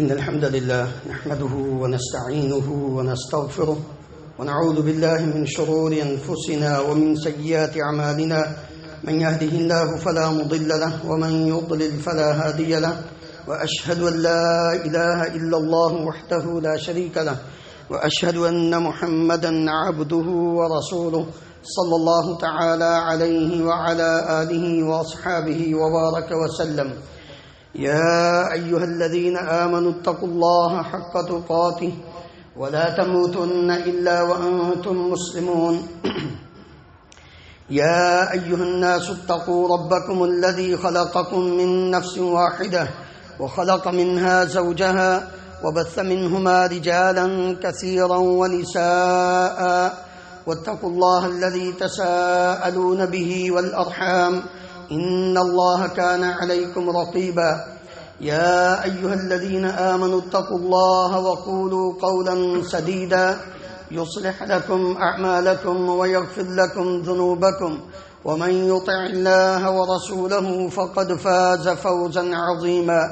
إن الحمد لله نحمده ونستعينه ونستغفره ونعوذ بالله من شرور أنفسنا ومن سيئات أعمالنا من يهده الله فلا مضل له ومن يضلل فلا هادي له وأشهد أن لا إله إلا الله وحده لا شريك له وأشهد أن محمدا عبده ورسوله صلى الله تعالى عليه وعلى آله وأصحابه وبارك وسلم. يا أيها الذين آمنوا اتقوا الله حق تقاته ولا تموتن إلا وأنتم مسلمون. يا أيها الناس اتقوا ربكم الذي خلقكم من نفس واحدة وخلق منها زوجها وبث منهما رجالا كثيرا ونساء واتقوا الله الذي تساءلون به والأرحام إن الله كان عليكم رقيبا. يا أيها الذين آمنوا اتقوا الله وقولوا قولا سديدا يصلح لكم أعمالكم ويغفر لكم ذنوبكم ومن يطع الله ورسوله فقد فاز فوزا عظيما.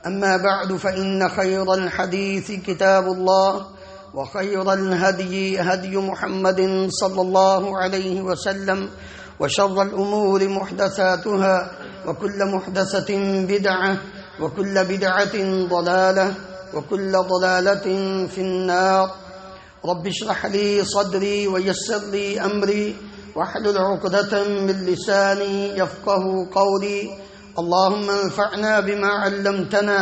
أما بعد فإن خير الحديث كتاب الله وخير الهدي هدي محمد صلى الله عليه وسلم وشر الأمور محدثاتها وكل محدثة بدعة وكل بدعة ضلالة وكل ضلالة في النار. رب اشرح لي صدري ويسر لي أمري واحلل عقدة من لساني يفقه قولي. اللهم انفعنا بما علمتنا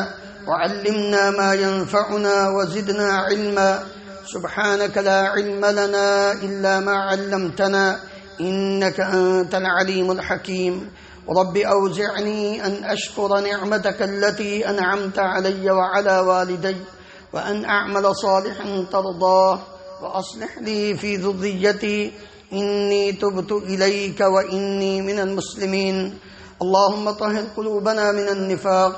وعلمنا ما ينفعنا وزدنا علما. سبحانك لا علم لنا إلا ما علمتنا إنك أنت العليم الحكيم. رب أوزعني أن أشكر نعمتك التي أنعمت علي وعلى والدي وأن أعمل صالحا ترضاه وأصلح لي في ذريتي إني تبت إليك وإني من المسلمين. اللهم طهر قلوبنا من النفاق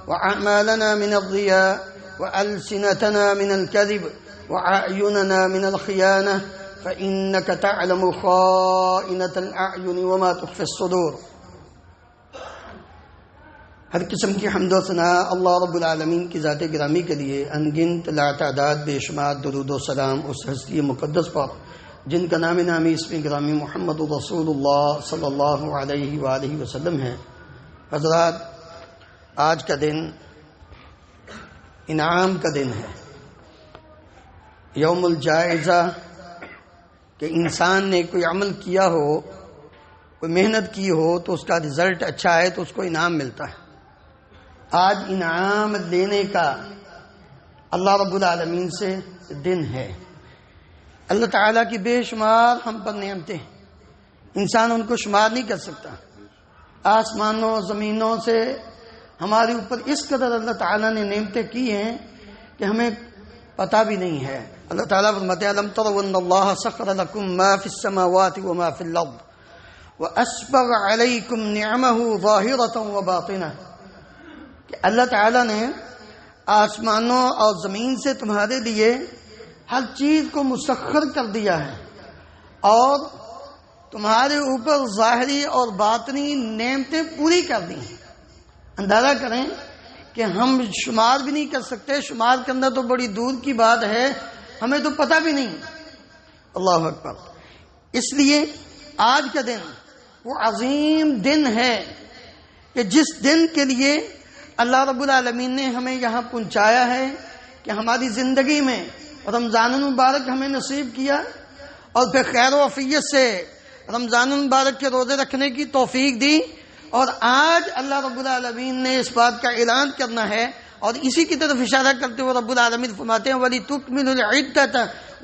وأعمالنا من الرياء وألسنتنا من الكذب وأعيننا من الخيانة فإنك تعلم خائنة الأعين وما تخفي الصدور. ہر قسم کی حمد و ثناء اللہ رب العالمین کی ذات گرامی کے لیے انگنت لا تعداد بے شمار درود و سلام اس ہستی مقدس پر جن کا نام نامی اسم گرامی محمد رسول اللہ صلی اللہ علیہ وآلہ وسلم ہے. حضرات، آج کا دن انعام کا دن ہے، یوم الجائزہ، کہ انسان نے کوئی عمل کیا ہو، کوئی محنت کی ہو تو اس کا رزلٹ اچھا ہے تو اس کو انعام ملتا ہے. آج انعام لینے کا اللہ رب العالمین سے دن ہے. اللہ تعالیٰ کی بے شمار ہم پر نعمتیں ہیں، انسان ان کو شمار نہیں کر سکتا. آسمانوں زمینوں سے ہمارے اوپر اس قدر اللہ تعالیٰ نے نعمتیں کی ہیں کہ ہمیں پتہ بھی نہیں ہے. اللہ تعالیٰ فرماتے ہیں الم تروا ان اللہ سخر لکم ما فی السماوات وما فی الارض واسبغ علیکم نعمہ ظاہرۃ وباطنہ، کہ اللہ تعالیٰ نے آسمانوں اور زمین سے تمہارے لیے ہر چیز کو مسخر کر دیا ہے اور تمہارے اوپر ظاہری اور باطنی نعمتیں پوری کر دی ہیں. اندازہ کریں کہ ہم شمار بھی نہیں کر سکتے، شمار کرنا تو بڑی دور کی بات ہے، ہمیں تو پتہ بھی نہیں. اللہ اکبر. اس لیے آج کا دن وہ عظیم دن ہے کہ جس دن کے لیے اللہ رب العالمین نے ہمیں یہاں پہنچایا ہے، کہ ہماری زندگی میں رمضان المبارک ہمیں نصیب کیا اور پھر خیر و عافیت سے رمضان المبارک کے روزے رکھنے کی توفیق دی. اور آج اللہ رب العالمین نے اس بات کا اعلان کرنا ہے اور اسی کی طرف اشارہ کرتے ہوئے رب العالمین فرماتے ہیں وَلِتُكْمِلُوا الْعِدَّةَ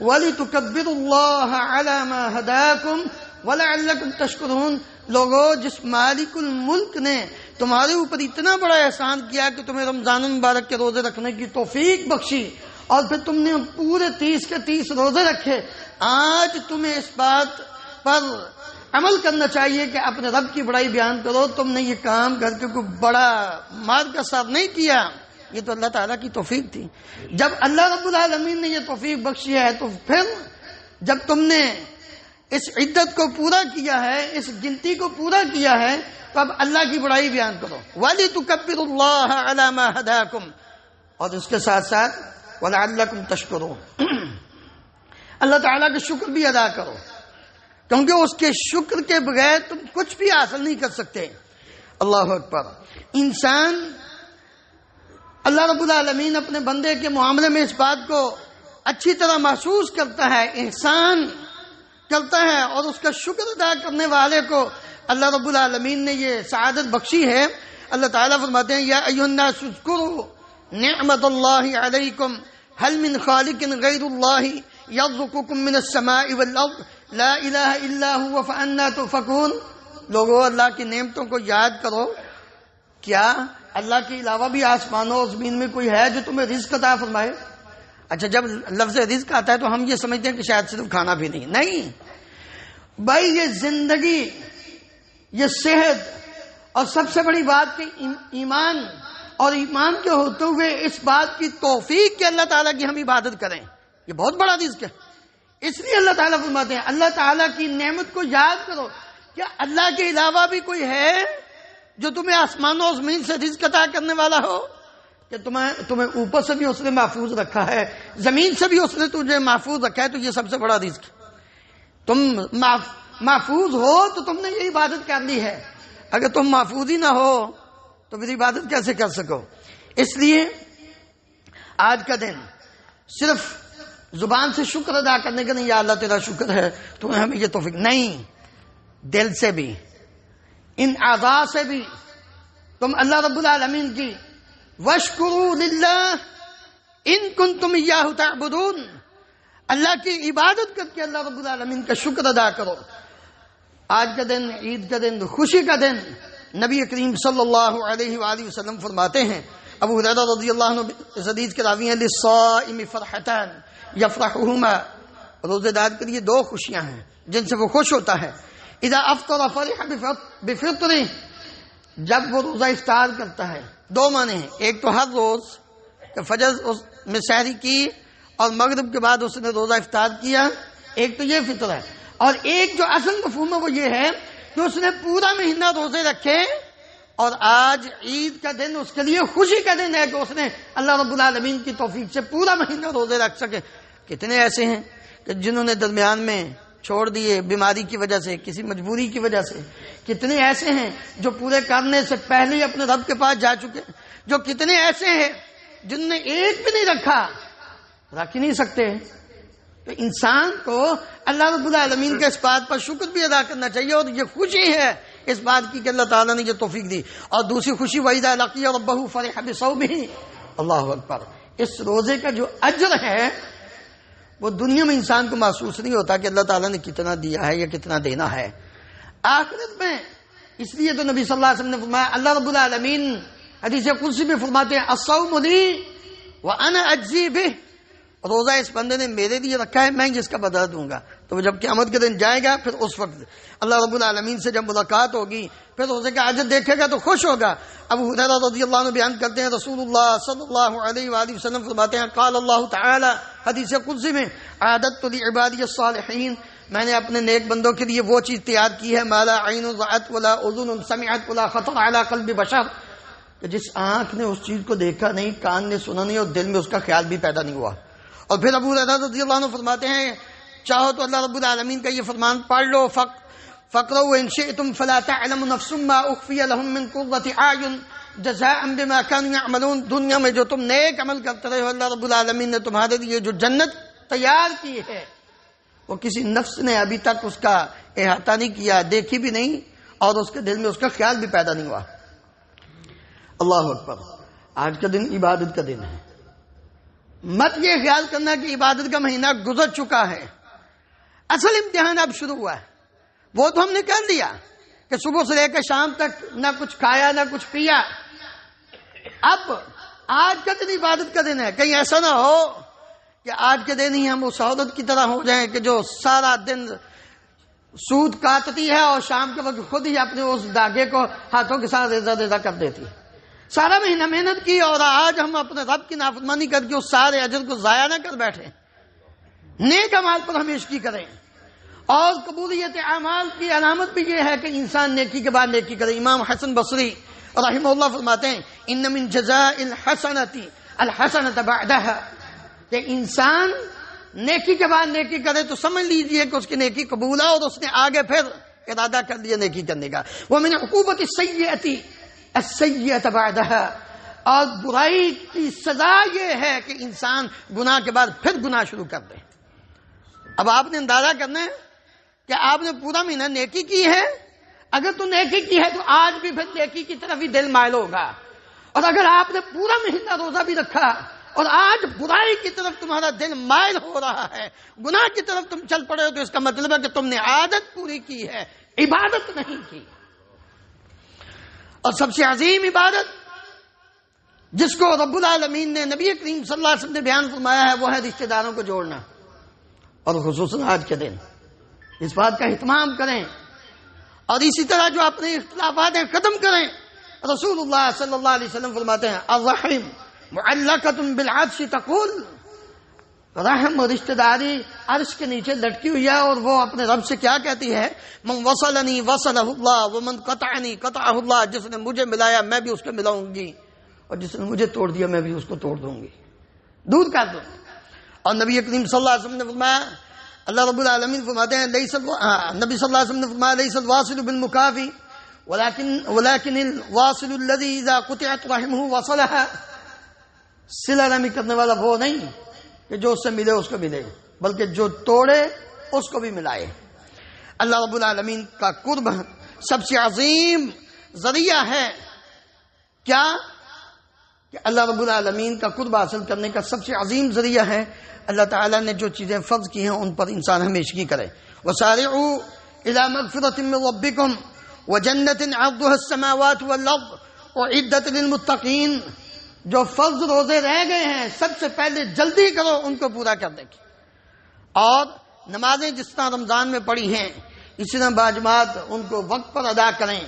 وَلِتُكَبِّرُوا اللَّهَ عَلَى مَا هَدَاكُمْ وَلَعَلَّكُمْ تَشْكُرُونَ. لوگوں، جس مالک الملک نے تمہارے اوپر اتنا بڑا احسان کیا کہ تمہیں رمضان المبارک کے روزے رکھنے کی توفیق بخشی اور پھر تم نے پورے 30 کے 30 روزے رکھے، آج تمہیں اس بات پر عمل کرنا چاہیے کہ اپنے رب کی بڑائی بیان کرو. تم نے یہ کام کر کے کوئی بڑا مار کا صاف نہیں کیا، یہ تو اللہ تعالیٰ کی توفیق تھی. جب اللہ رب العالمین نے یہ توفیق بخشی ہے تو پھر جب تم نے اس عدت کو پورا کیا ہے، اس گنتی کو پورا کیا ہے، تو اب اللہ کی بڑائی بیان کرو. وَلِتُكَبِّرُوا اللَّهَ عَلَى مَا هَدَاكُمْ اور اس کے ساتھ ساتھ وَلَعَلَّكُمْ تَشْكُرُونَ، اللہ تعالیٰ کا شکر بھی ادا کرو، کیونکہ اس کے شکر کے بغیر تم کچھ بھی حاصل نہیں کر سکتے۔ اللہ اکبر۔ انسان، اللہ رب العالمین اپنے بندے کے معاملے میں اس بات کو اچھی طرح محسوس کرتا ہے، احسان کرتا ہے، اور اس کا شکر ادا کرنے والے کو اللہ رب العالمین نے یہ سعادت بخشی ہے۔ اللہ تعالیٰ فرماتے ہیں یا ایھا الناس اذکروا نعمت اللہ علیکم هل من خالق غیر اللہ یرزقکم من السماء والارض لا الہ الا هو فانا تؤفکون۔ لوگو، اللہ کی نعمتوں کو یاد کرو، کیا اللہ کے علاوہ بھی آسمانوں اور زمین میں کوئی ہے جو تمہیں رزق عطا فرمائے؟ اچھا، جب لفظ رزق آتا ہے تو ہم یہ سمجھتے ہیں کہ شاید صرف کھانا بھی نہیں بھائی، یہ زندگی، یہ صحت، اور سب سے بڑی بات کہ ایمان، اور ایمان کے ہوتے ہوئے اس بات کی توفیق کہ اللہ تعالیٰ کی ہم عبادت کریں، یہ بہت بڑا رزق ہے۔ اس لیے اللہ تعالیٰ فرماتے ہیں اللہ تعالیٰ کی نعمت کو یاد کرو، کیا اللہ کے علاوہ بھی کوئی ہے جو تمہیں آسمانوں اور زمین سے رزق عطا کرنے والا ہو؟ کہ تمہیں اوپر سے بھی اس نے محفوظ رکھا ہے، زمین سے بھی اس نے تجھے محفوظ رکھا ہے، تو یہ سب سے بڑا رزق ہے۔ تم محفوظ ہو تو تم نے یہ عبادت کر لی ہے، اگر تم محفوظ ہی نہ ہو تو پھر عبادت کیسے کر سکو؟ اس لیے آج کا دن صرف زبان سے شکر ادا کرنے کا نہیں، یا اللہ تیرا شکر ہے تمہیں ہمیں یہ توفیق، نہیں، دل سے بھی، ان اعضاء سے بھی تم اللہ رب العالمین کی وَاشْكُرُوا لِلَّهِ إِن كُنتُمْ إِيَّاهُ تَعْبُدُونَ، اللہ کی عبادت کر کے اللہ رب العالمین کا شکر ادا کرو۔ آج کا دن، عید کا دن، خوشی کا دن، نبی کریم صلی اللہ علیہ وآلہ وسلم فرماتے ہیں، ابو ہریرہ رضی اللہ عنہ اس حدیث کے راوی ہیں، لِلصَّائِمِ فَرْحَتَانِ يَفْرَحُهُمَا، روزے دار کے لیے دو خوشیاں ہیں جن سے وہ خوش ہوتا ہے۔ اذا افطر فرح بفطره، جب وہ روزہ افطار کرتا ہے، دو معنی ہیں، ایک تو ہر روز کہ فجر میں سحری کی اور مغرب کے بعد اس نے روزہ افطار کیا، ایک تو یہ فطر ہے، اور ایک جو اصل مفہوم ہے وہ یہ ہے کہ اس نے پورا مہینہ روزے رکھے، اور آج عید کا دن اس کے لیے خوشی کا دن ہے کہ اس نے اللہ رب العالمین کی توفیق سے پورا مہینہ روزے رکھ سکے۔ کتنے ایسے ہیں کہ جنہوں نے درمیان میں چھوڑ دیے بیماری کی وجہ سے، کسی مجبوری کی وجہ سے، کتنے ایسے ہیں جو پورے کرنے سے پہلے ہی اپنے رب کے پاس جا چکے، جو کتنے ایسے ہیں جن نے ایک بھی نہیں رکھا، رکھ ہی نہیں سکتے۔ تو انسان کو اللہ رب العالمین کے اس بات پر شکر بھی ادا کرنا چاہیے، اور یہ خوشی ہے اس بات کی کہ اللہ تعالیٰ نے جو توفیق دی۔ اور دوسری خوشی وَإِذَا لَقِيَ رَبَّهُ فَرِحَ بِصَوْمِهِ، اللہ اکبر۔ اس روزے کا جو اجر ہے وہ دنیا میں انسان کو محسوس نہیں ہوتا کہ اللہ تعالیٰ نے کتنا دیا ہے یا کتنا دینا ہے، آخرت میں۔ اس لیے تو نبی صلی اللہ علیہ وسلم نے فرمایا، اللہ رب العالمین حدیث قدسی میں فرماتے ہیں الصوم لی وانا اجزی بہ، روزہ اس بندے نے میرے لیے رکھا ہے، میں اس کا بدلہ دوں گا۔ تو وہ جب قیامت کے دن جائے گا، پھر اس وقت اللہ رب العالمین سے جب ملاقات ہوگی، پھر روزے کا اجر دیکھے گا تو خوش ہوگا۔ ابو ہریرہ رضی اللہ عنہ بیان کرتے ہیں، رسول اللہ صلی اللہ علیہ وآلہ وسلم فرماتے ہیں، قال اللہ تعالی، حدیث قدسی میں، اعددت لعبادی الصالحین، میں نے اپنے نیک بندوں کے لیے وہ چیز تیار کی ہے، ما لا عین رأت ولا اذن سمعت ولا خطر علی قلب بشر، کہ جس آنکھ نے اس چیز کو دیکھا نہیں، کان نے سنا نہیں، اور دل میں اس کا خیال بھی پیدا نہیں ہوا۔ اور پھر ابو ہریرہ رضی اللہ عنہ فرماتے ہیں، چاہو تو اللہ رب العالمین کا یہ فرمان پڑھ لو، فَقْرَوْا إِن شِئْتُمْ فَلَا تَعْلَمُ نَفْسٌ مَّا أُخْفِيَ لَهُم مِّن قُرَّةِ أَعْيُنٍ جَزَاءً بِمَا كَانُوا يَعْمَلُونَ، دنیا میں جو تم نیک عمل کرتے رہے ہو، اللہ رب العالمین نے تمہارے لیے جو جنت تیار کی ہے، وہ کسی نفس نے ابھی تک اس کا احاطہ نہیں کیا، دیکھی بھی نہیں، اور اس کے دل میں اس کا خیال بھی پیدا نہیں ہوا۔ اللہ اکبر۔ آج کا دن عبادت کا دن ہے، مت یہ خیال کرنا کہ عبادت کا مہینہ گزر چکا ہے، اصل امتحان اب شروع ہوا ہے۔ وہ تو ہم نے کر لیا کہ صبح سے لے کر شام تک نہ کچھ کھایا نہ کچھ پیا، اب آج کا دن عبادت کا دن ہے۔ کہیں ایسا نہ ہو کہ آج کے دن ہی ہم اس عورت کی طرح ہو جائیں کہ جو سارا دن سود کاٹتی ہے اور شام کے وقت خود ہی اپنے اس داغے کو ہاتھوں کے ساتھ ریزہ ریزہ کر دیتی ہے۔ سارا مہینہ محنت کی اور آج ہم اپنے رب کی نافرمانی کر کے اس سارے اجر کو ضائع نہ کر بیٹھے۔ نیک اعمال پر ہمیشگی کریں، اور قبولیت اعمال کی علامت بھی یہ ہے کہ انسان نیکی کے بعد نیکی کرے۔ امام حسن بصری رحمہ اللہ فرماتے ہیں، ان من جزاء الحسنۃ الحسنۃ بعدها، کہ انسان نیکی کے بعد نیکی کرے تو سمجھ لیجئے کہ اس کی نیکی قبول ہے اور اس نے آگے پھر ارادہ کر لیا نیکی کرنے کا. ومن عقوبۃ السیئۃ السیئۃ بعدها، اور برائی کی سزا یہ ہے کہ انسان گناہ کے بعد پھر گناہ شروع کر دے. اب آپ نے اندازہ کرنا ہے کہ آپ نے پورا مہینہ نیکی کی ہے، اگر تو نیکی کی ہے تو آج بھی پھر نیکی کی طرف ہی دل مائل ہوگا، اور اگر آپ نے پورا مہینہ روزہ بھی رکھا اور آج برائی کی طرف تمہارا دل مائل ہو رہا ہے، گناہ کی طرف تم چل پڑے ہو، تو اس کا مطلب ہے کہ تم نے عادت پوری کی ہے، عبادت نہیں کی. اور سب سے عظیم عبادت جس کو رب العالمین نے نبی کریم صلی اللہ علیہ وسلم نے بیان فرمایا ہے وہ ہے رشتہ داروں کو جوڑنا، اور خصوصاً آج کے دن اس بات کا اہتمام کریں، اور اسی طرح جو اپنے اختلافات ہیں ختم کریں. رسول اللہ صلی اللہ علیہ وسلم فرماتے ہیں الرحم معلقۃ بالعرش تقول، رحم اور رشتہ داری عرش کے نیچے لٹکی ہوئی ہے، اور وہ اپنے رب سے کیا کہتی ہے؟ من وصلنی وصلہ اللہ ومن قطعنی قطعہ اللہ، جس نے مجھے ملایا میں بھی اس کو ملاؤں گی، اور جس نے مجھے توڑ دیا میں بھی اس کو توڑ دوں گی، دور کر دوں. اور نبی کریم صلی اللہ علیہ وسلم نے فرمایا، اللہ رب العالمین فرماتے ہیں نبی صلی اللہ علیہ وسلم نے فرمایا لیس الواصل بالمکافی ولكن الواصل الذي اذا قطعت رحمه وصلها، صلہ رحمی کرنے والا وہ نہیں کہ جو اس سے ملے اس کو ملے، بلکہ جو توڑے اس کو بھی ملائے. اللہ رب العالمین کا قرب سب سے عظیم ذریعہ ہے. کیا کہ اللہ رب العالمین کا قرب حاصل کرنے کا سب سے عظیم ذریعہ ہے اللہ تعالیٰ نے جو چیزیں فرض کی ہیں ان پر انسان ہمیشگی کرے. وسارعوا الى مغفرۃ من ربکم وجنۃ عرضها السماوات والارض اعدت للمتقین، جو فرض روزے رہ گئے ہیں سب سے پہلے جلدی کرو ان کو پورا کرنے کی، اور نمازیں جس طرح رمضان میں پڑھی ہیں اسی طرح باجماعت ان کو وقت پر ادا کریں.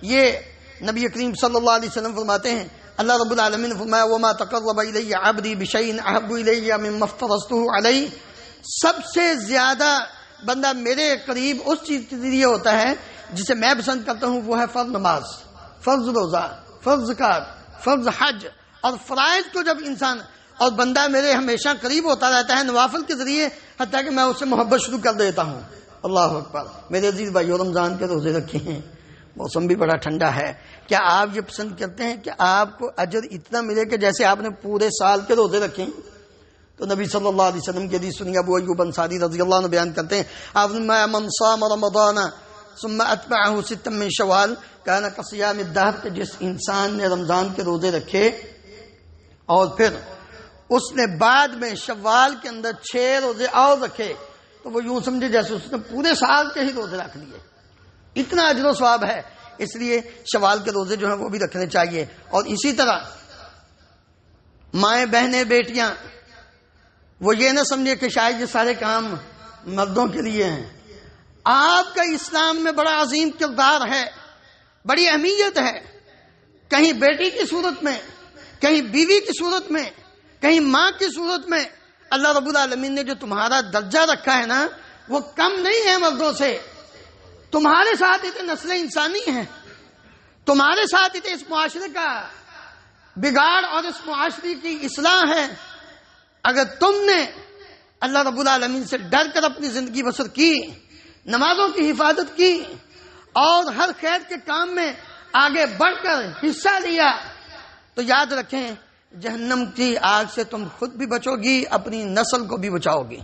یہ نبی کریم صلی اللہ علیہ وسلم فرماتے ہیں اللہ رب العالمین نے فرمایا وما تقرب الی عبدی بشیء احب الی مما افترضته علیہ، سب سے زیادہ بندہ میرے قریب اس چیز کے ذریعے ہوتا ہے جسے میں پسند کرتا ہوں، وہ ہے فرض نماز، فرض روزہ، فرض زکات، فرض حج اور فرائض کو جب انسان، اور بندہ میرے ہمیشہ قریب ہوتا رہتا ہے نوافل کے ذریعے، حتیٰ کہ میں اس سے محبت شروع کر دیتا ہوں. اللہ اکبر. میرے عزیز بھائیو، رمضان کے روزے رکھے ہیں، موسم بھی بڑا ٹھنڈا ہے، کیا آپ یہ پسند کرتے ہیں کہ آپ کو اجر اتنا ملے کہ جیسے آپ نے پورے سال کے روزے رکھے ہیں؟ تو نبی صلی اللہ علیہ وسلم کی حدیث سنیے، ابو ایوب انصاری رضی اللہ عنہ بیان کرتے ہیں آپ نے من صام رمضان ثم اتبعه ستا من شوال کان کصیام الدہر، کہ جس انسان نے رمضان کے روزے رکھے اور پھر اس نے بعد میں شوال کے اندر 6 روزے اور رکھے تو وہ یوں سمجھے جیسے اس نے پورے سال کے ہی روزے رکھ لیے. اتنا اجر و ثواب ہے، اس لیے شوال کے روزے جو ہیں وہ بھی رکھنے چاہیے. اور اسی طرح مائیں بہنیں بیٹیاں وہ یہ نہ سمجھے کہ شاید یہ سارے کام مردوں کے لیے ہیں. آپ کا اسلام میں بڑا عظیم کردار ہے، بڑی اہمیت ہے. کہیں بیٹی کی صورت میں، کہیں بیوی کی صورت میں، کہیں ماں کی صورت میں اللہ رب العالمین نے جو تمہارا درجہ رکھا ہے نا وہ کم نہیں ہے مردوں سے. تمہارے ساتھ اتنے نسل انسانی ہیں، تمہارے ساتھ اتنے اس معاشرے کا بگاڑ اور اس معاشرے کی اصلاح ہے. اگر تم نے اللہ رب العالمین سے ڈر کر اپنی زندگی بسر کی، نمازوں کی حفاظت کی اور ہر خیر کے کام میں آگے بڑھ کر حصہ لیا، تو یاد رکھیں جہنم کی آگ سے تم خود بھی بچو گی، اپنی نسل کو بھی بچاؤ گی.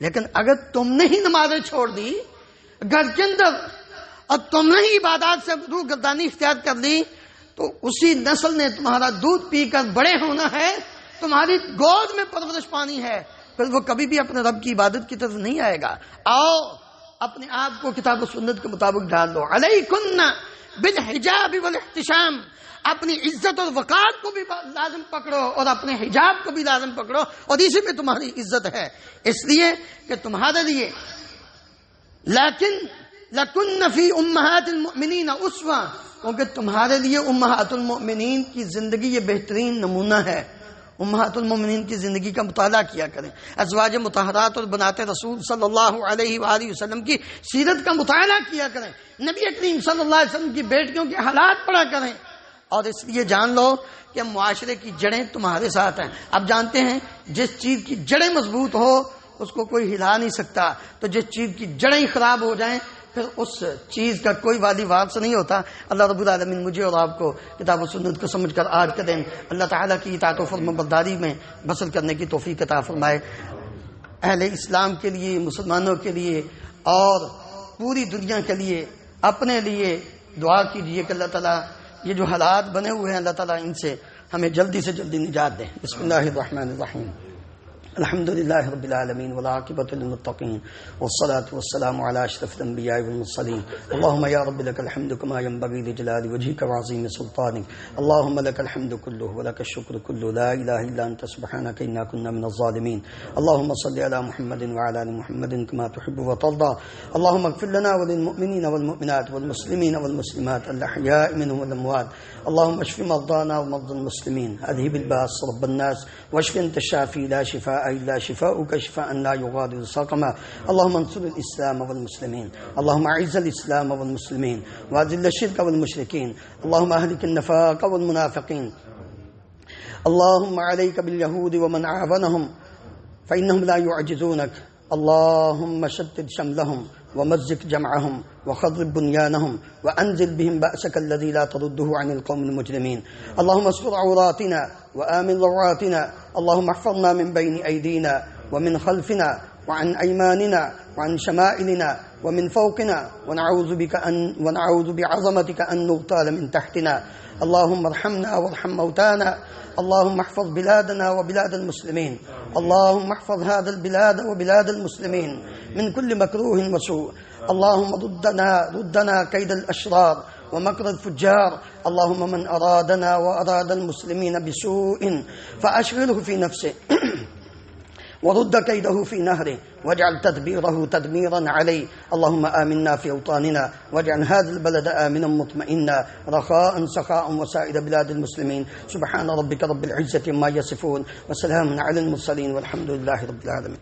لیکن اگر تم نے ہی نمازیں چھوڑ دی گھر کے اندر اور تم نے ہی عبادات سے روح گردانی اختیار کر لی، تو اسی نسل نے تمہارا دودھ پی کر بڑے ہونا ہے، تمہاری گود میں پرورش پانی ہے، پھر وہ کبھی بھی اپنے رب کی عبادت کی طرف نہیں آئے گا. آؤ اپنے آپ کو کتاب و سنت کے مطابق ڈال دو. علیکن بالحجاب والاحتشام، اپنی عزت اور وقار کو بھی لازم پکڑو اور اپنے حجاب کو بھی لازم پکڑو، اور اسی پہ تمہاری عزت ہے. اس لیے کہ تمہارے لیے لیکن لکن فی امہات المؤمنین اسوہ، کیونکہ تمہارے لیے امہات المؤمنین کی زندگی یہ بہترین نمونہ ہے. امہات المؤمنین کی زندگی کا مطالعہ کیا کریں، ازواج مطہرات اور بنات رسول صلی اللہ علیہ وآلہ وسلم کی سیرت کا مطالعہ کیا کریں، نبی کریم صلی اللہ علیہ وسلم کی بیٹیوں کے حالات پڑھا کریں، اور اس لیے جان لو کہ معاشرے کی جڑیں تمہارے ساتھ ہیں. اب جانتے ہیں جس چیز کی جڑیں مضبوط ہو اس کو کوئی ہلا نہیں سکتا، تو جس چیز کی جڑیں خراب ہو جائیں پھر اس چیز کا کوئی والی وارث نہیں ہوتا. اللہ رب العالمین مجھے اور آپ کو کتاب و سنت کو سمجھ کر آج کے دن اللہ تعالیٰ کی اطاعت و فرمانبرداری میں بسر کرنے کی توفیق عطا فرمائے. اہل اسلام کے لیے، مسلمانوں کے لیے اور پوری دنیا کے لیے، اپنے لیے دعا کیجیے کہ اللہ تعالیٰ یہ جو حالات بنے ہوئے ہیں اللہ تعالیٰ ان سے ہمیں جلدی سے جلدی نجات دیں. بسم اللہ الرحمن الرحیم. الحمد لله رب العالمين والعاقبة للمتقين والصلاة والسلام على أشرف الأنبياء والمرسلين. اللهم يا رب لك الحمد كما ينبغي لجلال وجهك وعظيم سلطانك. اللهم لك الحمد كله ولك الشكر كله، لا إله إلا أنت سبحانك إنا كنا من الظالمين. اللهم صل على محمد وعلى آل محمد كما تحب وترضى. اللهم اغفر لنا وللمؤمنين والمؤمنات والمسلمين والمسلمات الأحياء منهم والأموات. اللهم اشف مرضانا ومرضى المسلمين، أذهب الباس رب الناس واشف أنت الشافي لا شفاء إلا شفاؤك شفاء لا يغادر سقما. اللهم انصر الإسلام والمسلمين، اللهم أعز الإسلام والمسلمين وأذل الشرك والمشركين. اللهم أهلك النفاق والمنافقين. اللهم عليك باليهود ومن عاونهم فإنهم لا يعجزونك. اللهم شتت شملهم ومزق جمعهم وخضب بنيانهم وأنزل بهم بأسك الذي لا ترده عن القوم المجرمين. اللهم استر عوراتنا وآمن روعاتنا. اللهم احفظنا من بين أيدينا ومن خلفنا وعن أيماننا وعن شمائلنا ومن فوقنا، ونعوذ بعظمتك أن نغتال من تحتنا. اللهم ارحمنا وارحم موتانا. اللهم احفظ بلادنا وبلاد المسلمين. اللهم احفظ هذا البلاد وبلاد المسلمين من كل مكروه وسوء. اللهم ردنا كيد الأشرار ومكر الفجار. اللهم من أرادنا وأراد المسلمين بسوء فأشغله في نفسه ورد كيده في نهره واجعل تدبيره تدميرا عليه. اللهم آمنا في أوطاننا واجعل هذا البلد آمنا مطمئنا رخاء سخاء وسائر بلاد المسلمين. سبحان ربك رب العزة ما يصفون وسلام على المرسلين والحمد لله رب العالمين.